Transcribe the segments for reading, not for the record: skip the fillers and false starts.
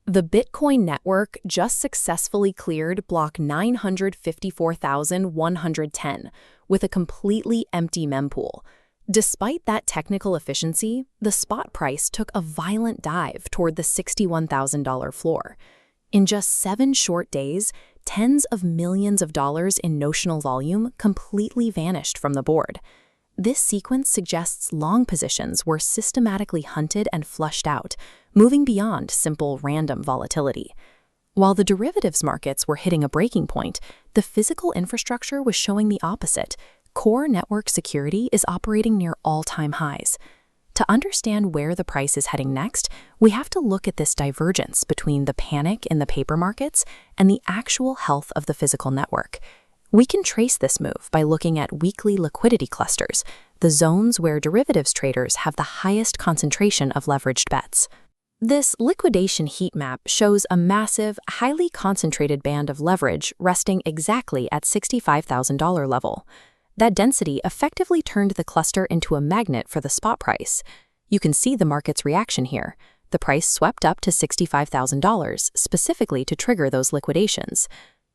The Bitcoin network just successfully cleared block 954,110 with a completely empty mempool. Despite that technical efficiency, the spot price took a violent dive toward the $61,000 floor. In just 7 short days, tens of millions of dollars in notional volume completely vanished from the board. This sequence suggests long positions were systematically hunted and flushed out, moving beyond simple random volatility. While the derivatives markets were hitting a breaking point, the physical infrastructure was showing the opposite. Core network security is operating near all-time highs. To understand where the price is heading next, we have to look at this divergence between the panic in the paper markets and the actual health of the physical network. We can trace this move by looking at weekly liquidity clusters, the zones where derivatives traders have the highest concentration of leveraged bets. This liquidation heat map shows a massive, highly concentrated band of leverage resting exactly at $65,000 level. That density effectively turned the cluster into a magnet for the spot price. You can see the market's reaction here. The price swept up to $65,000 specifically to trigger those liquidations.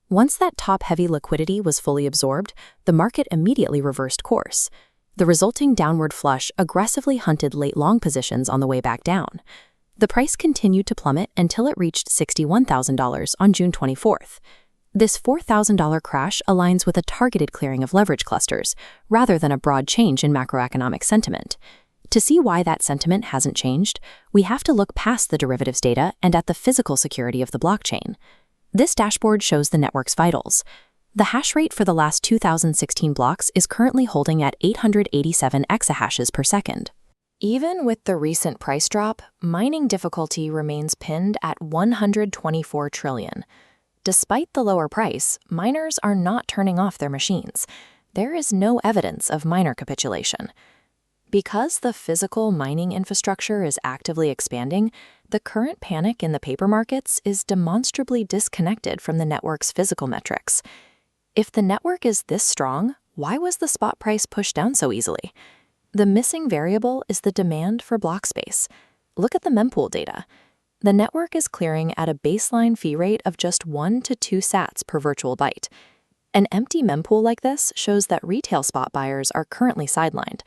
Once that top-heavy liquidity was fully absorbed, the market immediately reversed course. The resulting downward flush aggressively hunted late-long positions on the way back down. The price continued to plummet until it reached $61,000 on June 24th. This $4,000 crash aligns with a targeted clearing of leverage clusters, rather than a broad change in macroeconomic sentiment. To see why that sentiment hasn't changed, we have to look past the derivatives data and at the physical security of the blockchain. This dashboard shows the network's vitals. The hash rate for the last 2016 blocks is currently holding at 887 exahashes per second. Even with the recent price drop, mining difficulty remains pinned at 124 trillion. Despite the lower price, miners are not turning off their machines. There is no evidence of miner capitulation. Because the physical mining infrastructure is actively expanding, the current panic in the paper markets is demonstrably disconnected from the network's physical metrics. If the network is this strong, why was the spot price pushed down so easily? The missing variable is the demand for block space. Look at the mempool data. The network is clearing at a baseline fee rate of just 1 to 2 sats per virtual byte. An empty mempool like this shows that retail spot buyers are currently sidelined.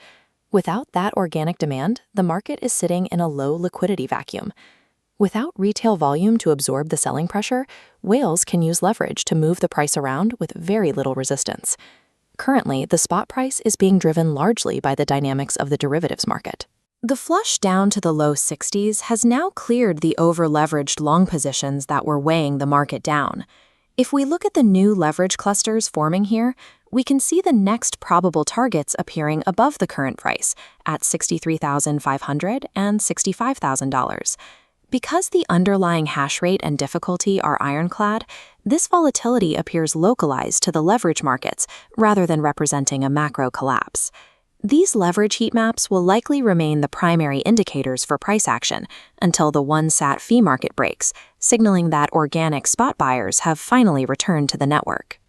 Without that organic demand, the market is sitting in a low liquidity vacuum. Without retail volume to absorb the selling pressure, whales can use leverage to move the price around with very little resistance. Currently, the spot price is being driven largely by the dynamics of the derivatives market. The flush down to the low 60s has now cleared the over-leveraged long positions that were weighing the market down. If we look at the new leverage clusters forming here, we can see the next probable targets appearing above the current price at $63,500 and $65,000. Because the underlying hash rate and difficulty are ironclad, this volatility appears localized to the leverage markets rather than representing a macro collapse. These leverage heat maps will likely remain the primary indicators for price action until the 1 sat fee market breaks, signaling that organic spot buyers have finally returned to the network.